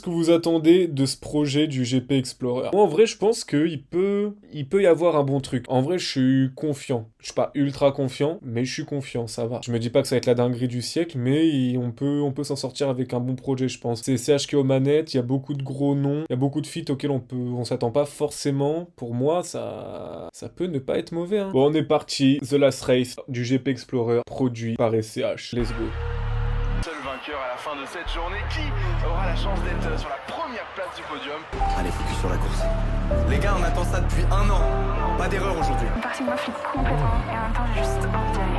que vous attendez de ce projet du GP Explorer? Moi, en vrai, je pense qu'il peut y avoir un bon truc. En vrai, je suis confiant. Je suis pas ultra confiant, mais je suis confiant, ça va. Je me dis pas que ça va être la dinguerie du siècle, mais on peut s'en sortir avec un bon projet, je pense. C'est CH qui est aux manettes, il y a beaucoup de gros noms, il y a beaucoup de feats auxquels on s'attend pas forcément. Pour moi, ça peut ne pas être mauvais, hein. Bon, on est parti. The Last Race du GP Explorer, produit par SCH. Let's go. Seul vainqueur à la fin de cette journée, qui aura la chance d'être sur la première place du podium. Allez, focus sur la course. Les gars, on attend ça depuis 1 an. Pas d'erreur aujourd'hui. Une partie de moi flippe complètement et en même temps j'ai juste envie d'y aller.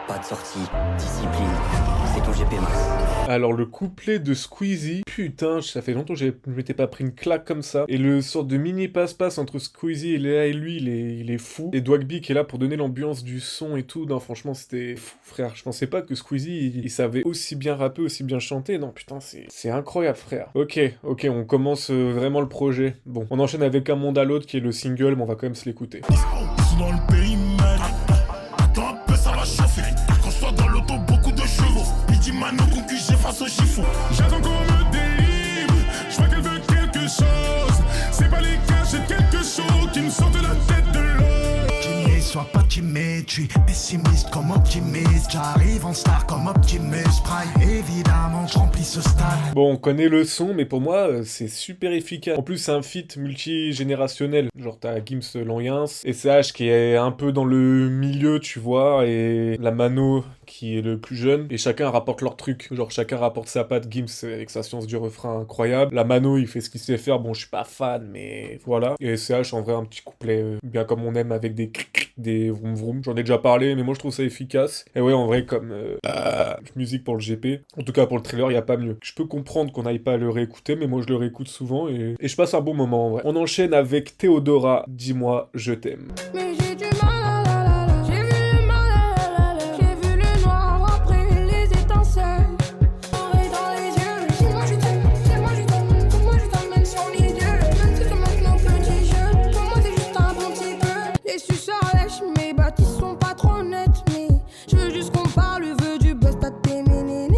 Pas de sortie, discipline. C'est ton GP Max. Alors le couplet de Squeezie, putain, ça fait longtemps que je m'étais pas pris une claque comme ça. Et le sort de mini passe-passe entre Squeezie et Léa et lui, il est fou. Et Dwagby qui est là pour donner l'ambiance du son et tout. Non, franchement, c'était fou, frère. Je pensais pas que Squeezie, il savait aussi bien rapper, aussi bien chanter. Non, putain, c'est incroyable, frère. Ok, on commence vraiment le projet. Bon, on enchaîne avec Un monde à l'autre qui est le single, mais on va quand même se l'écouter. Dans le périmètre, attends un peu, ça va chauffer. Quand je sois dans l'auto, beaucoup de chevaux. Pidi Mano, concu, j'ai face au chiffon. J'attends qu'on me délivre, je vois qu'elle veut quelque chose. C'est pas les cas, j'ai quelque chose qui me sort de la tête de l'eau. Sois pas timide, je suis pessimiste comme optimiste. J'arrive en star comme Optimus Prime. Évidemment, je remplis ce stade. Bon, on connaît le son, mais pour moi, c'est super efficace. En plus, c'est un feat multigénérationnel. Genre, t'as Gims Lanyens, SCH qui est un peu dans le milieu, tu vois, et la Mano qui est le plus jeune. Et chacun rapporte leur truc. Genre, chacun rapporte sa patte. Gims avec sa science du refrain incroyable. La Mano, il fait ce qu'il sait faire. Bon, je suis pas fan, mais voilà. Et SCH, en vrai, un petit couplet bien comme on aime avec des vroom vroom. J'en ai déjà parlé, mais moi je trouve ça efficace. Et ouais, en vrai, comme musique pour le GP, en tout cas pour le trailer, il y a pas mieux. Je peux comprendre qu'on n'aille pas le réécouter, mais moi je le réécoute souvent et je passe un bon moment en vrai. On enchaîne avec Théodora, Dis-moi, je t'aime. Mais j'ai du mal, j'ai vu le mal, j'ai vu le noir après les étincelles. Pareil dans les yeux, dis-moi je t'aime, dis-moi je t'aime, dis-moi je t'aime, même si on est deux. Même si tu maintenant petit jeu, pour moi t'es juste un bon petit peu. Les suceurs lèchent, mes bâtisses sont pas trop nettes, mais je veux juste qu'on parle, veux du buzz, t'as tes ménénés.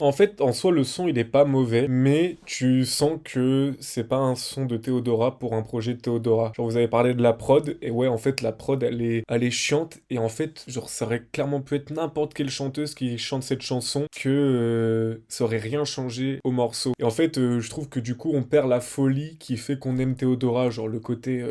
En fait, en soi, le son, il est pas mauvais, mais tu sens que c'est pas un son de Théodora pour un projet de Théodora. Genre, vous avez parlé de la prod, et ouais, en fait, la prod, elle est chiante, et en fait, genre, ça aurait clairement pu être n'importe quelle chanteuse qui chante cette chanson, que ça aurait rien changé au morceau. Et en fait, je trouve que du coup, on perd la folie qui fait qu'on aime Théodora, genre le côté,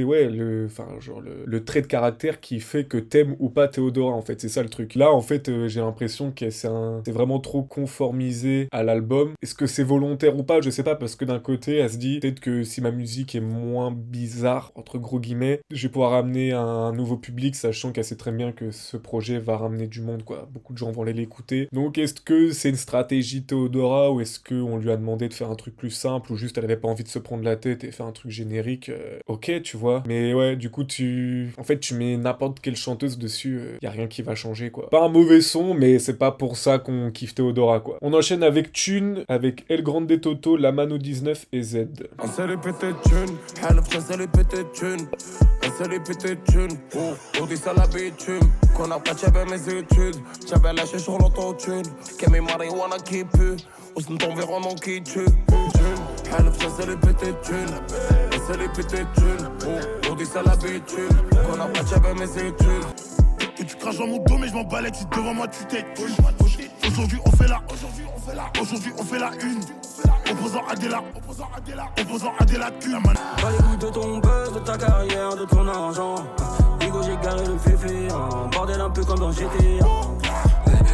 ouais, le trait de caractère qui fait que t'aimes ou pas Théodora, en fait, c'est ça le truc. Là, en fait, j'ai l'impression que c'est vraiment trop conformisé à l'album. Est-ce que c'est volontaire ou pas? Je sais pas, parce que d'un côté, elle se dit peut-être que si ma musique est moins bizarre, entre gros guillemets, je vais pouvoir ramener un nouveau public, sachant qu'elle sait très bien que ce projet va ramener du monde, quoi. Beaucoup de gens vont aller l'écouter. Donc, est-ce que c'est une stratégie Théodora, ou est-ce qu'on lui a demandé de faire un truc plus simple, ou juste elle avait pas envie de se prendre la tête et faire un truc générique? Ok, tu vois. Mais ouais, du coup, tu mets n'importe quelle chanteuse dessus, y a rien qui va changer, quoi. Pas un mauvais son, mais c'est pas pour ça qu'on kiffe Théodora, quoi. On enchaîne avec Thune, avec El Grande Toto, La Mano 19 et Z. Un seul et peut-être Thune, elle un seul et peut-être Thune. Un seul et peut-être Thune, on dit ça l'habitude. Qu'on a pas j'avais mes études, j'avais lâché sur l'autotune. Que mes marijuana qui pue, ou c'est ton environnement qui tue. Thune, elle un seul et peut-être Thune. Un seul et peut-être Thune, on dit ça l'habitude. Qu'on a pas j'avais mes études. Et tu craches dans mon dos mais je m'en balais si devant moi tu t'es. Aujourd'hui on fait la une. Opposant Adela cul. Pas les coups de ton buzz, de ta carrière, de ton argent. Hugo j'ai garé le féfé, hein. Bordel un peu comme dans GTA.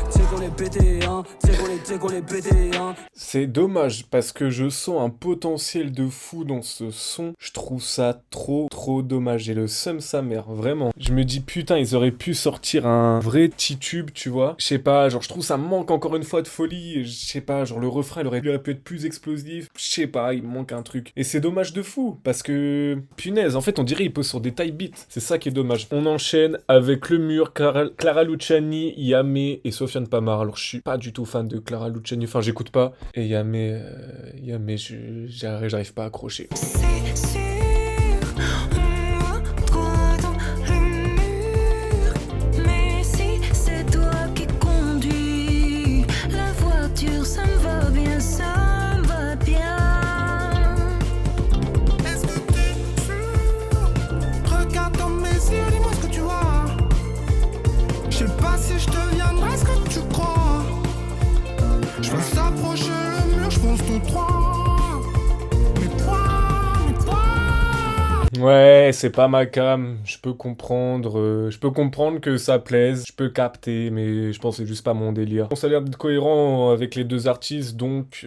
C'est qu'on est pété, hein. C'est qu'on est pété, hein. C'est dommage parce que je sens un potentiel de fou dans ce son. Je trouve ça trop dommage. J'ai le seum sa mère, vraiment. Je me dis putain, ils auraient pu sortir un vrai titube, tu vois. Je sais pas, genre je trouve ça manque encore une fois de folie. Je sais pas, genre le refrain il aurait pu être plus explosif. Je sais pas, il manque un truc. Et c'est dommage de fou parce que punaise, en fait on dirait il pose sur des taille beats. C'est ça qui est dommage. On enchaîne avec Le Mur, Clara Luciani, Yamé et Sofiane Pamar. Alors je suis pas du tout fan de Clara Luciani, enfin j'écoute pas. Et Yamé, j'arrive pas à accrocher. C'est sûr, moi, droit dans le mur. Mais si c'est toi qui conduis la voiture, ça me va bien, ça me va bien. mais toi, mais toi, mais toi. Ouais, c'est pas ma cam, je peux comprendre que ça plaise, je peux capter, mais je pense que c'est juste pas mon délire. Bon, ça a l'air d'être cohérent avec les deux artistes, donc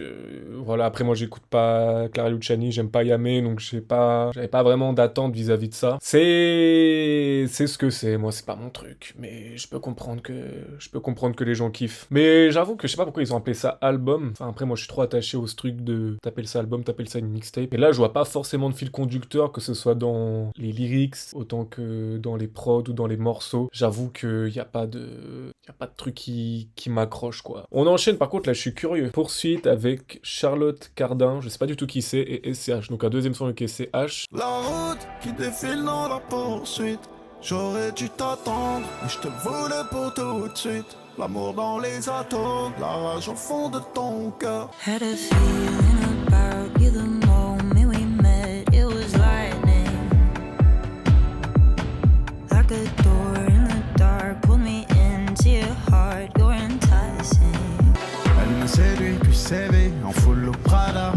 voilà, après moi j'écoute pas Clara Luciani, j'aime pas Yamé, donc j'avais pas vraiment d'attente vis-à-vis de ça. C'est ce que c'est, moi c'est pas mon truc, mais je peux comprendre que les gens kiffent. Mais j'avoue que je sais pas pourquoi ils ont appelé ça album, enfin après moi je suis trop attaché au truc de t'appelles ça album, t'appelles ça une mixtape, et là je vois pas forcément de fil conducteur, que ce soit dans les lyrics, autant que dans les prods ou dans les morceaux. J'avoue qu'il y a pas de truc qui m'accroche, quoi. On enchaîne, par contre, là, je suis curieux. Poursuite avec Charlotte Cardin, je sais pas du tout qui c'est, et SCH. Donc un deuxième son avec SCH. La route qui défile dans la poursuite. J'aurais dû t'attendre, mais je te voulais pour tout de suite. L'amour dans les atomes, la rage au fond de ton cœur. Had a feeling about you the moment we met. It was lightning, like a door in the dark. Pulled me into your heart. You're enticing. Elle me séduit puis sévit en full au Prada.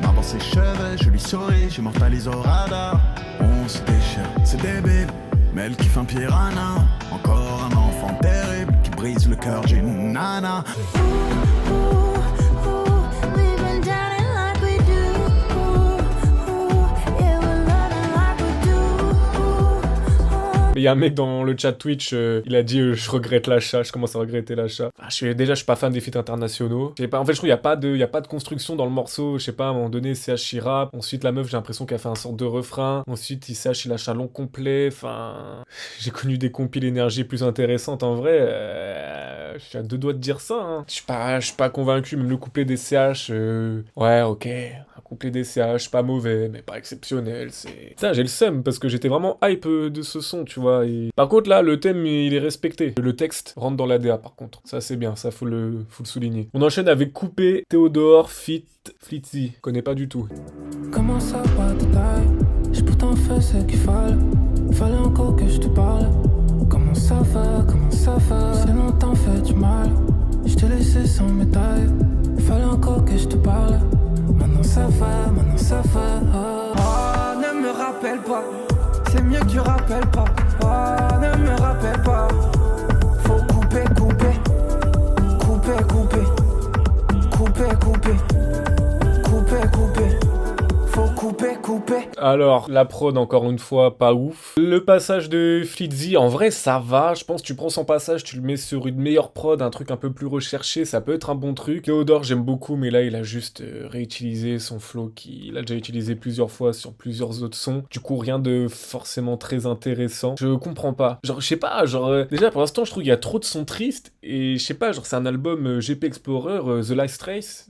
Main dans ses cheveux, je lui souris, j'immortalise au radar. On se déchire, c'est débile, mais elle kiffe un piranha. Encore un enfant terrible qui brise le cœur d'une nana. We've been down it like we do. Yeah, we're loving like we do. Il y a un mec dans le chat Twitch, il a dit je regrette l'achat, je commence à regretter l'achat. Ah, je suis pas fan des feats internationaux. Je sais pas, en fait, je trouve qu'il y a pas de construction dans le morceau. Je sais pas, à un moment donné, CH il rappe. Ensuite, la meuf, j'ai l'impression qu'elle fait un sorte de refrain. Ensuite, CH il lâche un long complet. Enfin, j'ai connu des compiles énergie plus intéressantes en vrai. Je suis à deux doigts de dire ça. Hein. Je suis pas convaincu. Même le couplet des CH, ouais, ok. Un couplet des CH, pas mauvais, mais pas exceptionnel. Putain, j'ai le seum parce que j'étais vraiment hype de ce son, tu vois. Et... Par contre, là, le thème, il est respecté. Le texte rentre dans l'ADA, par contre. Ça, c'est bien. Ça, faut le souligner. On enchaîne avec Coupé, Théodore, Fit, Flitzy. Connais pas du tout. Comment ça, pas de taille? J'ai pourtant fait ce qu'il fallait encore que je te parle. Comment ça va, c'est longtemps fait du mal. Je t'ai laissé sans médaille. Fallait encore que je te parle. Maintenant ça va. Oh, ne me rappelle pas. C'est mieux que tu rappelles pas. Oh, ne me rappelle pas. Faut couper. Faut couper. Alors, la prod, encore une fois, pas ouf. Le passage de Flitzy, en vrai, ça va. Je pense que tu prends son passage, tu le mets sur une meilleure prod, un truc un peu plus recherché, ça peut être un bon truc. Théodore, j'aime beaucoup, mais là, il a juste réutilisé son flow qu'il a déjà utilisé plusieurs fois sur plusieurs autres sons. Du coup, rien de forcément très intéressant. Je comprends pas. Genre, je sais pas, déjà, pour l'instant, je trouve qu'il y a trop de sons tristes, et je sais pas, c'est un album GP Explorer, The Last Race,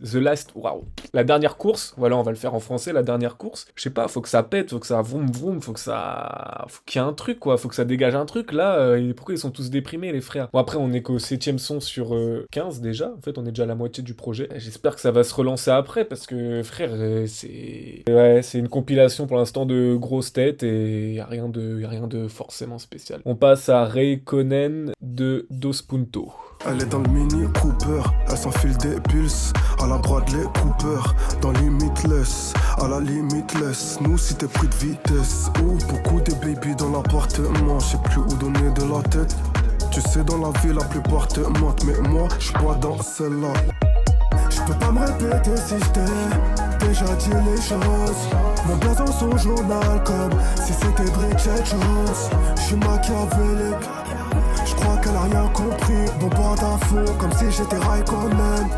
waouh. La dernière course, voilà, on va le faire en français, la dernière course. Je sais pas, faut que ça pète, faut que ça vroom vroom, faut qu'il y ait un truc, quoi, faut que ça dégage un truc. Là, pourquoi ils sont tous déprimés, les frères? Bon, après, on est qu'au 7ème son sur 15 déjà. En fait, on est déjà à la moitié du projet. J'espère que ça va se relancer après, parce que, frère, c'est une compilation pour l'instant de grosses têtes et y a rien de forcément spécial. On passe à Ray Conen de Dos Punto. Elle est dans le Mini Cooper, elle s'enfile des pulses à la Bradley Cooper, dans Limitless, à la Limitless. Nous si t'es pris de vitesse, beaucoup de baby dans l'appartement, je sais plus où donner de la tête. Tu sais dans la vie la plupart te mentent, mais moi j'suis pas dans celle-là. J'peux pas me répéter si j't'ai déjà dit les choses. Mon blason son journal comme si c'était Bridget Jones. J'suis machiavélique. Je crois qu'elle a rien compris, bon pas d'infos, comme si j'étais Raikkonen.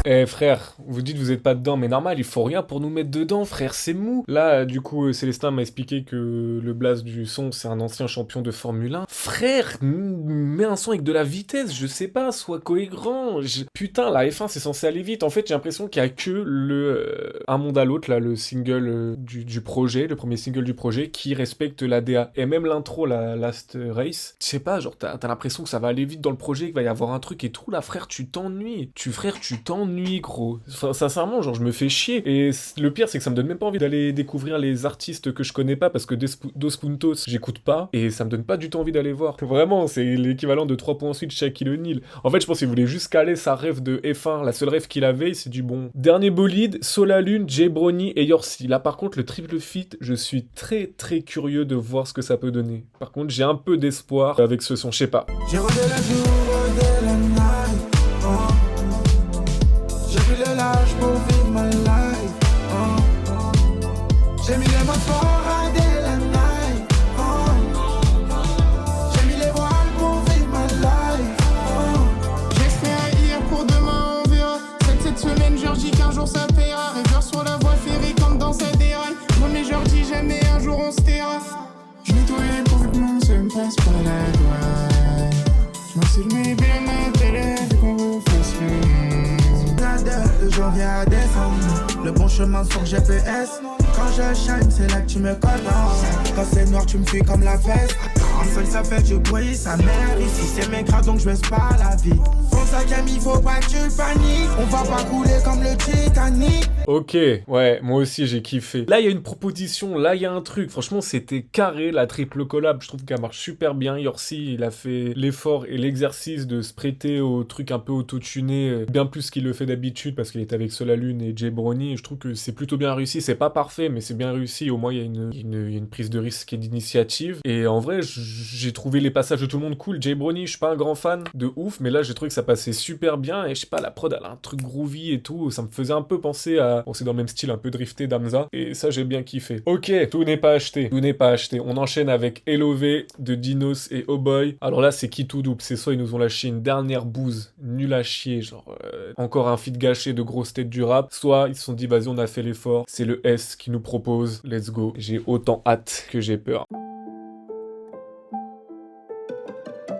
Eh frère, vous dites vous êtes pas dedans, mais normal, il faut rien pour nous mettre dedans, frère, c'est mou. Là, du coup, Célestin m'a expliqué que le blast du son, c'est un ancien champion de Formule 1. Frère, mets un son avec de la vitesse, je sais pas, sois cohérent. Putain, la F1, c'est censé aller vite. En fait, j'ai l'impression qu'il y a que Un Monde à l'autre, là, le single du projet, le premier single du projet, qui respecte la DA. Et même l'intro, la Last Race, je sais pas, genre, t'as l'impression que ça va aller vite dans le projet, qu'il va y avoir un truc et tout, là, frère, tu t'ennuies. frère, tu t'ennuies, gros. Enfin, sincèrement, genre, je me fais chier. Et le pire, c'est que ça me donne même pas envie d'aller découvrir les artistes que je connais pas, parce que Dos Puntos, j'écoute pas, et ça me donne pas du tout envie d'aller voir. Vraiment, c'est l'équivalent de 3 points ensuite Shaquille O'Neal. En fait, je pense qu'il voulait juste caler sa rêve de F1. La seule rêve qu'il avait, c'est du bon. Dernier bolide, Solalune, Jay Brony et Yorsi. Là, par contre, le triple feat, je suis très très curieux de voir ce que ça peut donner. Par contre, j'ai un peu d'espoir avec ce son, je sais pas. J'ai rodé la jour, rodé la night. J'ai pris le lâche pour vivre ma life. J'ai mis les mots forts à la night. J'ai mis les voiles pour vivre ma life. J'espère hier pour demain, on verra. Cette semaine, je dis qu'un jour ça paiera. Rêveur sur la voie ferrée comme dans sa déraille. Moi, mais je dis jamais un jour on se taira. Je vais tout pour que le monde se me passe par la douane. Je m'en suis bien ma télé, vu qu'on vous fasse De janvier à décembre, le bon chemin sur GPS. Quand je shine, c'est là que tu me connais. Quand c'est noir, tu me fuis comme la veste. En seul, ça fait du bruit, sa mère. Ici, c'est mes crades, donc je baisse pas la vie. Fonce à Camille, faut pas que tu paniques. On va pas couler comme le Titanic. Ok, ouais, moi aussi j'ai kiffé. Là, il y a une proposition, là, il y a un truc. Franchement, c'était carré, la triple collab. Je trouve qu'elle marche super bien. Yorsi, il a fait l'effort et l'exercice de se prêter au truc un peu auto-tuné, bien plus qu'il le fait d'habitude, parce qu'il est avec Solalune et Jay Brony. Et je trouve que c'est plutôt bien réussi. C'est pas parfait, mais c'est bien réussi. Au moins, il y a une prise de risque et d'initiative. Et en vrai, j'ai trouvé les passages de tout le monde cool. Jay Brony, je suis pas un grand fan de ouf, mais là, j'ai trouvé que ça passait super bien. Et je sais pas, la prod, elle a un truc groovy et tout. Ça me faisait un peu penser à... Bon, c'est dans le même style, un peu drifté d'Amza. Et ça, j'ai bien kiffé. Ok, tout n'est pas acheté. Tout n'est pas acheté. On enchaîne avec LOV de Dinos et Oh Boy. Alors là, c'est qui tout double? C'est soit ils nous ont lâché une dernière bouse nulle à chier, genre encore un feat gâché de grosses têtes du rap, soit ils se sont dit, vas-y, on a fait l'effort. C'est le S qui nous propose. Let's go. J'ai autant hâte que j'ai peur.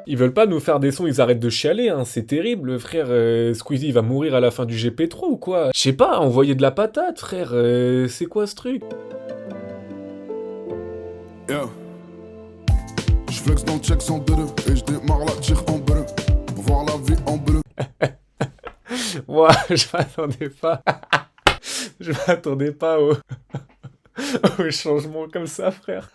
Ils veulent pas nous faire des sons, ils arrêtent de chialer, hein, c'est terrible, frère. Squeezie, il va mourir à la fin du GP3 ou quoi? Je sais pas, envoyer de la patate, frère, c'est quoi ce truc? Yeah. Je flex dans le check sans deux et je démarre la tire en bleu pour voir la vie en bleu. Ouah, je m'attendais pas. Je m'attendais pas au changement comme ça, frère.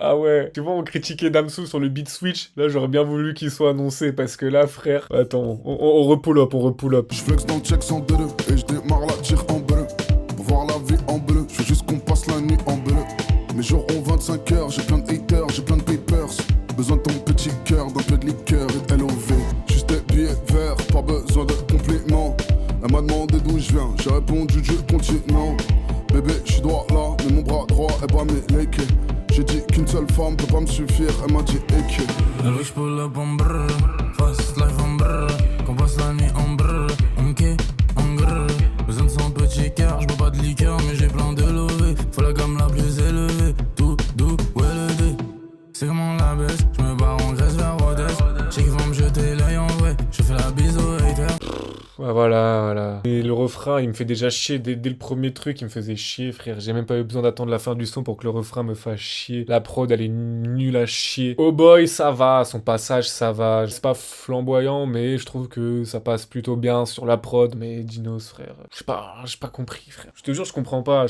Ah ouais, tu vois, on critiquait Damso sur le beat switch. Là, j'aurais bien voulu qu'il soit annoncé parce que là, frère. Attends, on repull up, on repull up. Je flex dans le check sans deux et je démarre la tire en bleu pour voir la vie en bleu. Je veux juste qu'on passe la nuit en bleu. Mes jours ont 25 heures, j'ai plein de haters, j'ai plein de papers. Besoin de ton petit cœur, d'un peu de liqueur et de LOV. Juste des billets verts, pas besoin de compliments. Elle m'a demandé d'où je viens, j'ai répondu du continent. Bébé, je suis droit là, mais mon bras droit est pas mes likes. J'ai dit qu'une seule femme peut pas me suffire, elle m'a dit éque. Elle veut que j'pull up en brrr, fast life en brrr, qu'on passe la nuit en brrr, en grrr. Besoin de son petit cœur, j'bois pas de liqueur, mais j'ai plein de lové. Faut la gamme la plus élevée, tout doux, ouais le dé. C'est comment la baisse, j'me barre en Grèce vers Rhodes. J'sais qu'ils vont me jeter l'œil en vrai, je fais la bise aux haters. Ouais, voilà. Et le refrain, il me fait déjà chier. Dès le premier truc, il me faisait chier, frère. J'ai même pas eu besoin d'attendre la fin du son pour que le refrain me fasse chier. La prod, elle est nulle à chier. Oh boy, ça va. Son passage, ça va. C'est pas flamboyant, mais je trouve que ça passe plutôt bien sur la prod. Mais Dinos, frère, j'ai pas compris, frère. Je te jure, je comprends pas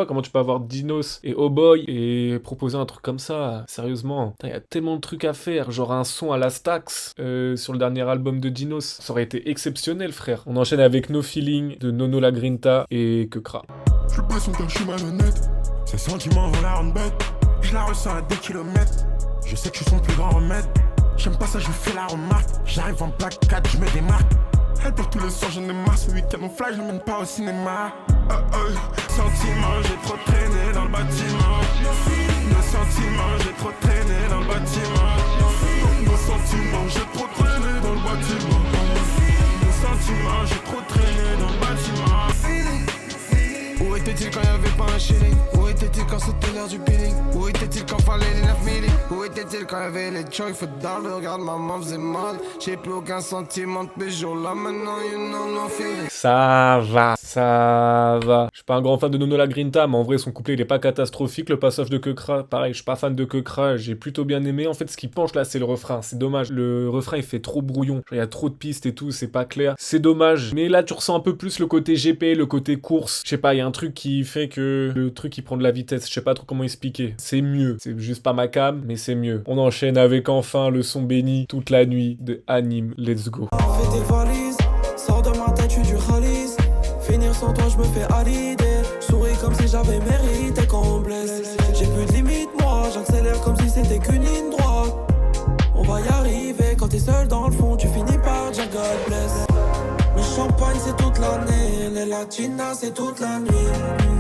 comment tu peux avoir Dinos et Oh boy et proposer un truc comme ça. Sérieusement. Il y a tellement de trucs à faire. Genre un son à la Stax sur le dernier album de Dinos. Ça aurait été exceptionnel. Frère. On enchaîne avec No Feeling de Nono La Grinta et Kekra. Je suis pas son cœur, je suis malhonnête. Ses sentiments vont la rendre bête. Je la ressens à des kilomètres. Je sais que je suis son plus grand remède. J'aime pas ça, je fais la remarque. J'arrive en black 4, je me démarque. Elle dort tous les soirs, j'en ai marre. Ce week-end on fly, je l'emmène pas au cinéma. Sentiments, j'ai trop traîné dans le bâtiment. Nos sentiments, j'ai trop traîné dans le bâtiment. Nos sentiments, j'ai trop traîné dans le bâtiment. J'ai trop traîné dans le bâtiment. Où était-il quand y'avait pas un shilling? Où était-il quand c'était l'heure du billing? Où était-il quand fallait les 9 milli? Où était-il quand y'avait les chocs? Fait dans regarde, maman faisait mal. J'ai plus aucun sentiment de mes jours là maintenant, you know no feeling. Ça va. Je suis pas un grand fan de Nono La Grinta, mais en vrai son couplet il est pas catastrophique. Le passage de Keukra, pareil, je suis pas fan de Keukra, j'ai plutôt bien aimé. En fait ce qui penche là c'est le refrain, c'est dommage. Le refrain il fait trop brouillon, il y a trop de pistes et tout, c'est pas clair. C'est dommage, mais là tu ressens un peu plus le côté GP, le côté course. Je sais pas, il y a un truc qui fait que le truc il prend de la vitesse, je sais pas trop comment expliquer. C'est mieux, c'est juste pas ma cam, mais c'est mieux. On enchaîne avec enfin le son béni toute la nuit de Anime, let's go. Fais tes valises, sors de ma tête, je suis du Khalis. Finir sans toi, je me fais à l'idée. Souris comme si j'avais mérité quand on blesse. J'ai plus de limite, moi, j'accélère comme si c'était qu'une ligne droite. On va y arriver, quand t'es seul dans le fond, tu finis par dire God bless. Le champagne c'est toute l'année, les latinas c'est toute la nuit.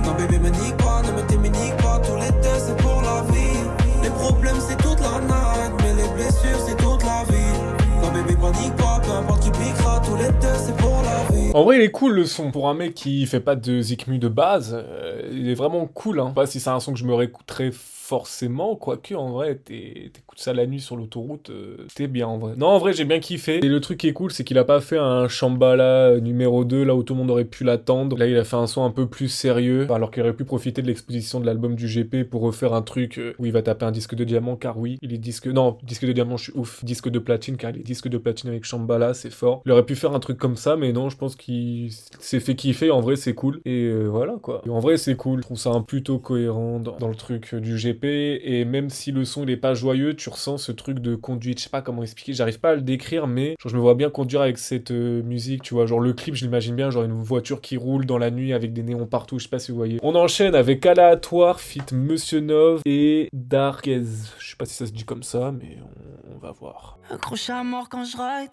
Non bébé me nique pas, ne me t'éminique pas, tous les deux c'est pour la vie. Les problèmes c'est toute la night, mais les blessures c'est toute la vie. Non bébé panique pas, peu importe qui piquera, tous les deux c'est pour la vie. En vrai il est cool le son, pour un mec qui fait pas de zikmu de base, il est vraiment cool hein. Je sais pas si c'est un son que je me réécouterais forcément, quoique en vrai t'écoutes ça la nuit sur l'autoroute, t'es bien en vrai. Non en vrai j'ai bien kiffé, et le truc qui est cool c'est qu'il a pas fait un Shambhala numéro 2 là où tout le monde aurait pu l'attendre. Là il a fait un son un peu plus sérieux, alors qu'il aurait pu profiter de l'exposition de l'album du GP pour refaire un truc où il va taper un disque de diamant, car oui, il est disque de diamant, je suis ouf, disque de platine, car il est disque de platine avec Shambhala, c'est fort. Il aurait pu faire un truc comme ça, mais non, je pense qu'il s'est fait kiffer, en vrai c'est cool, et voilà quoi. Et en vrai c'est cool, je trouve ça plutôt cohérent dans le truc du GP, et même si le son il est pas joyeux, tu ressens ce truc de conduite, je sais pas comment expliquer, j'arrive pas à le décrire, mais genre, je me vois bien conduire avec cette musique, tu vois, genre le clip je l'imagine bien, genre une voiture qui roule dans la nuit avec des néons partout, je sais pas si vous voyez. On enchaîne avec Aléatoire, feat Monsieur Nov et Darkez, je sais pas si ça se dit comme ça, mais on va voir. Accroché à mort quand je ride.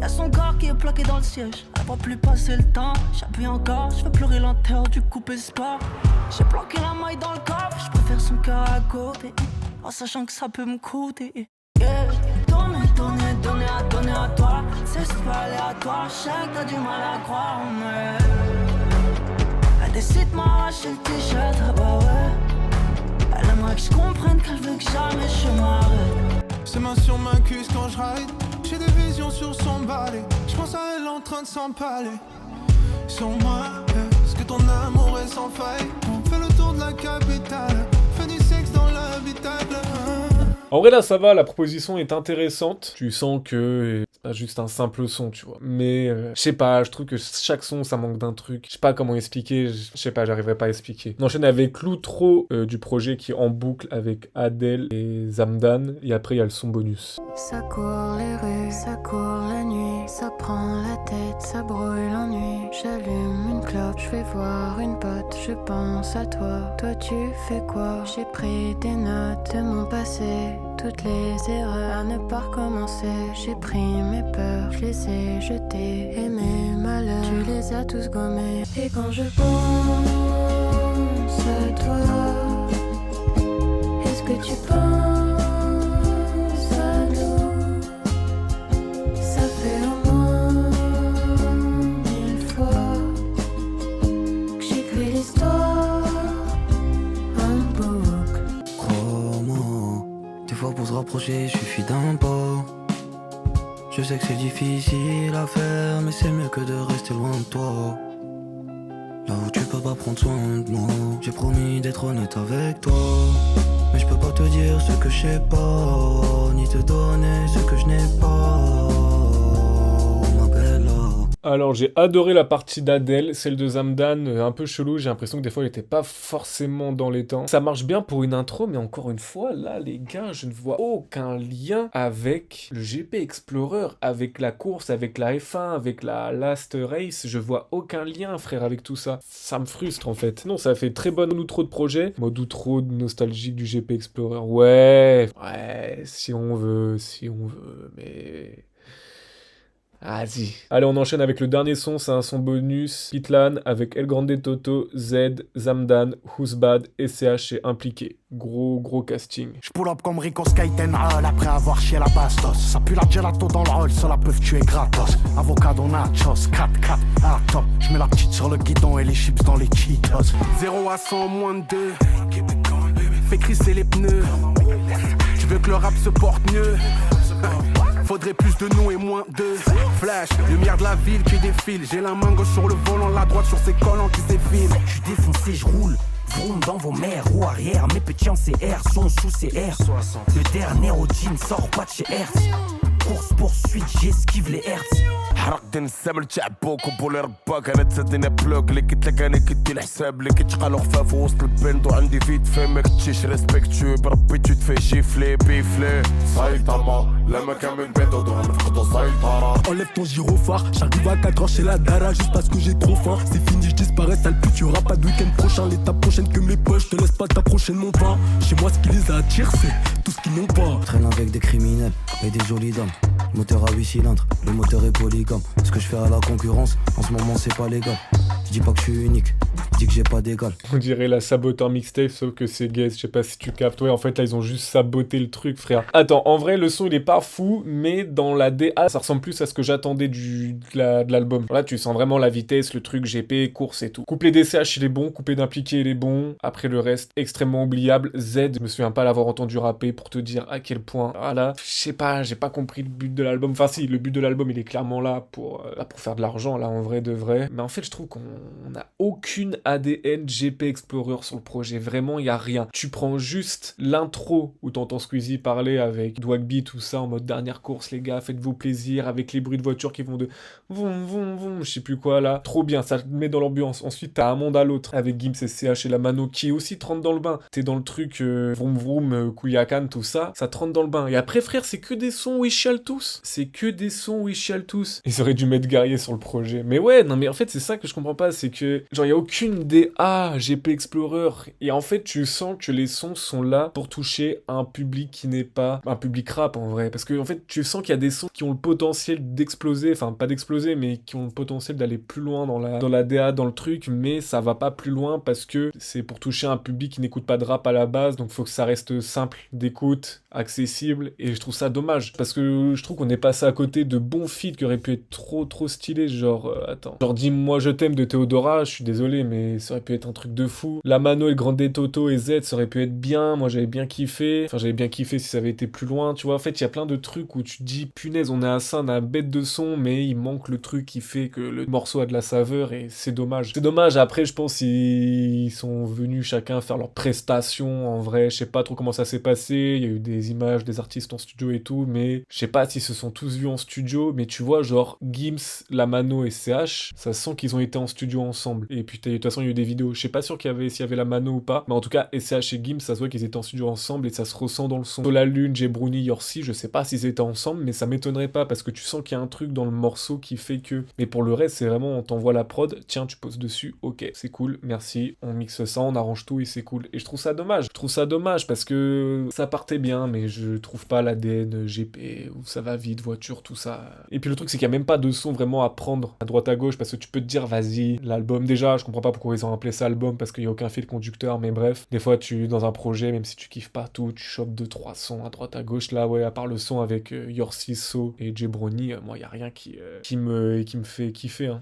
Y'a son corps qui est bloqué dans le siège. Elle va plus passer le temps. J'appuie encore, je veux pleurer l'enterre du coupé sport. J'ai bloqué la maille dans le coffre. Je préfère son cœur à côté, en sachant que ça peut me coûter. Yeah. Donner à toi. C'est pas aléatoire. Je sais que t'as du mal à croire, mais elle décide de m'arracher le t-shirt. Ah bah ouais. Elle aimerait que je comprenne qu'elle veut que jamais je m'arrête. Ses mains sur ma cuisse quand je ride. J'ai des visions sur son balai. Je pense à elle en train de s'empaler sur moi. Est-ce que ton amour est sans faille? On fait le tour de la capitale. Fais du sexe dans l'habitable. En vrai là ça va, la proposition est intéressante. Tu sens que c'est pas juste un simple son, tu vois. Mais je sais pas, je trouve que chaque son ça manque d'un truc. Je sais pas comment expliquer, je sais pas, j'arriverai pas à expliquer. On enchaîne avec l'outro du projet qui est en boucle avec Adèle et Zamdan. Et après il y a le son bonus. Ça court les rues, ça court la nuit, ça prend la tête, ça brûle l'ennui. J'allume une clope, je vais voir une pote, je pense à toi. Toi tu fais quoi? J'ai pris des notes de mon passé, toutes les erreurs à ne pas recommencer. J'ai pris mes peurs, je les ai jetées, et mes malheurs, tu les as tous gommés. Et quand je pense à toi, est-ce que tu penses à nous? Ça fait au moins 1000 fois que j'écris l'histoire en boucle. Crois-moi, des fois pour se rapprocher, il suffit d'un pas. Je sais que c'est difficile à faire, mais c'est mieux que de rester loin de toi. Là où tu peux pas prendre soin de moi. J'ai promis d'être honnête avec toi, mais je peux pas te dire ce que je sais pas, ni te donner ce que je n'ai pas. Ma belle. Alors j'ai adoré la partie d'Adèle, celle de Zamdan, un peu chelou, j'ai l'impression que des fois il était pas forcément dans les temps. Ça marche bien pour une intro, mais encore une fois, là les gars, je ne vois aucun lien avec le GP Explorer, avec la course, avec la F1, avec la Last Race, je vois aucun lien frère avec tout ça. Ça me frustre en fait. Non, ça fait très bonne outro de projet, mode outro nostalgique du GP Explorer. Ouais, si on veut, mais... Vas-y. Allez, on enchaîne avec le dernier son, c'est un son bonus. Pitlan avec El Grande Toto, Z, Zamdan, Who's Bad, SCH est impliqué. Gros casting. J'pull up comme Rico Skyten Hall après avoir chié la bastos. Ça pue la gelato dans le hall, cela peuvent tuer gratos. Avocado nachos, 4-4, à top. J'mets la petite sur le guidon et les chips dans les Cheetos. 0 à 100 moins de 2. Fais crisser les pneus. Tu veux que le rap se porte mieux. Faudrait plus de nous et moins de flash. Lumière de la ville qui défile. J'ai la main gauche sur le volant, la droite sur ses collants qui s'effilent. J'suis défoncé, j'roule. Vroom dans vos mers, roue arrière. Mes petits en CR sont sous CR. Le dernier au jean sort pas de chez Hertz. Course poursuite, j'esquive les Hertz. حرقت نسامل تعبوك وبولي رباك انا تسدينا بلوك اللي قلت لك انا كدي الحساب اللي كتشقالو خفاف وسط البنت وعندي فيت في ما كنتيش ريسبكتو بربي تو تفي جيفلي بيفلي سايطاما لما كان من بيتو دو نفقدو سيطرة. Enlève ton gyrophare, j'arrive à 4 ans chez la Dara juste parce que j'ai trop faim. C'est fini, je disparais, sale pute, y'aura pas de week-end prochain. L'étape prochaine que mes poches, te laisse pas ta prochaine mon pain. Chez moi, ce qui les attire, c'est tout ce qu'ils n'ont pas. Traîne avec des criminels et des jolies dames. Moteur à 8 cylindres, le moteur est polygame. Ce que je fais à la concurrence, en ce moment c'est pas légal. Je dis pas que je suis unique, je dis que j'ai pas d'égal. On dirait la saboteur mixtape, sauf que c'est gay, je sais pas si tu captes. Ouais, en fait là ils ont juste saboté le truc, frère. Attends, en vrai le son il est pas fou, mais dans la DA ça ressemble plus à ce que j'attendais de l'album. Là tu sens vraiment la vitesse, le truc GP, course et tout. Couplet DCH il est bon, couplet d'impliqué il est bon. Après le reste, extrêmement oubliable. Z, je me souviens pas l'avoir entendu rapper pour te dire à quel point. Ah là, je sais pas, j'ai pas compris le but de l'album. Enfin si, le but de l'album il est clairement là pour faire de l'argent, là en vrai de vrai. Mais en fait je trouve qu'on a aucune ADN GP Explorer sur le projet. Vraiment, il y a rien. Tu prends juste l'intro où t'entends Squeezie parler avec Dwagby, tout ça, en mode dernière course, les gars, faites-vous plaisir, avec les bruits de voiture qui vont de vroom, je sais plus quoi là. Trop bien, ça te met dans l'ambiance. Ensuite, t'as un monde à l'autre avec Gims, SCH et la Mano qui aussi te rentre dans le bain. T'es dans le truc vroom, Kouyakan, tout ça, ça te rentre dans le bain. Et après, frère, c'est que des sons où ils chialent tous. C'est que des sons où ils chialent tous. Ils auraient dû mettre Guerrier sur le projet. Mais ouais, non mais en fait, c'est ça que je comprends pas, c'est que genre, il y a aucune DA GP Explorer. Et en fait, tu sens que les sons sont là pour toucher un public qui n'est pas un public rap en vrai. Parce que en fait, tu sens qu'il y a des sons qui ont le potentiel d'exploser, enfin pas d'exploser, mais qui ont le potentiel d'aller plus loin dans la DA, dans le truc, mais ça va pas plus loin parce que c'est pour toucher un public qui n'écoute pas de rap à la base, donc faut que ça reste simple d'écoute, accessible, et je trouve ça dommage. Parce que je trouve qu'on est passé à côté de bons feats qui auraient pu être trop stylés, genre, attends. Genre, dis-moi je t'aime de Théodora, je suis désolé, mais ça aurait pu être un truc de fou. La Mano et le Grande Toto et Z, ça aurait pu être bien, moi j'avais bien kiffé. Enfin, j'avais bien kiffé si ça avait été plus loin, tu vois. En fait, il y a plein de trucs où tu te dis, punaise, on est à ça, on a un bête de son, mais il manque le truc qui fait que le morceau a de la saveur, et c'est dommage. C'est dommage, après, je pense qu'ils sont venus chacun faire leur prestation, en vrai, je sais pas trop comment ça s'est passé, il y a eu des images des artistes en studio et tout, mais je sais pas s'ils se sont tous vus en studio, mais tu vois, genre, Gims, la Mano et CH, ça sent qu'ils ont été en studio ensemble. Et puis, de toute façon, il y a eu des vidéos. Je sais pas sûr s'il y avait la Mano ou pas, mais en tout cas, SCH et Gims, ça se voit qu'ils étaient en studio ensemble et ça se ressent dans le son. La Lune, Jbruni, Yorsi, je sais pas s'ils étaient ensemble, mais ça m'étonnerait pas parce que tu sens qu'il y a un truc dans le morceau qui fait que. Mais pour le reste, c'est vraiment, on t'envoie la prod, tiens, tu poses dessus, ok, c'est cool, merci, on mixe ça, on arrange tout et c'est cool. Et je trouve ça dommage. Je trouve ça dommage parce que ça partait bien, mais je trouve pas l'ADN GP où ça va vite, voiture, tout ça. Et puis le truc, c'est qu'il y a même pas de son vraiment à prendre à droite à gauche parce que tu peux te dire, vas-y, l'album, déjà, je comprends pas pourquoi ils ont appelé ça album parce qu'il y a aucun fil conducteur, mais bref, des fois, dans un projet, même si tu kiffes pas tout, tu chopes 2-3 sons à droite à gauche. Là, ouais, à part le son avec Yorsi, So et Jbroni, moi, y a rien qui me fait kiffer, hein.